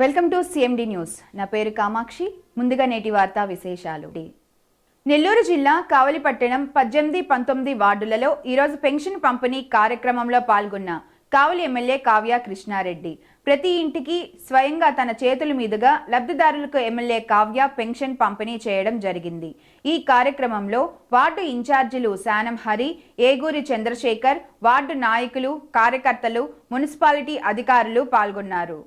Welcome to CMD news. నా పేరు కామాక్షి. ముందుగా నేటి వార్తా విశేషాలు. నెల్లూరు జిల్లా కావలిపట్టణం 18, 19 వార్డులలో ఈరోజు పెన్షన్ పంపిణీ కార్యక్రమంలో పాల్గొన్న కావలి ఎమ్మెల్యే కావ్య కృష్ణారెడ్డి ప్రతి ఇంటికి స్వయంగా తన చేతుల మీదుగా లబ్ధిదారులకు ఎమ్మెల్యే కావ్య పెన్షన్ పంపిణీ చేయడం జరిగింది. ఈ కార్యక్రమంలో వార్డు ఇన్ఛార్జీలు శానం హరి, ఏగూరి చంద్రశేఖర్, వార్డు నాయకులు, కార్యకర్తలు, మున్సిపాలిటీ అధికారులు పాల్గొన్నారు.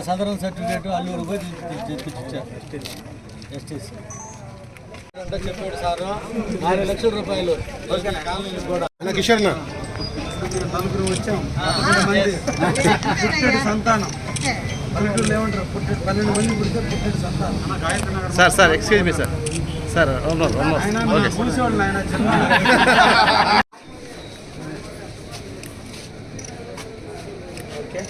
సాధారణ సర్టిఫికేట్ అల్లూరు పోయి చెప్పాడు సారు 6 లక్షల రూపాయలు కిషోర్ నలుగురు వచ్చాం. పుట్టేడు సంతానం పల్లెటూరులో ఏమంటారు, 12 మంది పుడితే పుట్టేడు సంతానం. Sir excuse me sir. మునిసేవాళ్ళు ఆయన జన్మ ఓకే.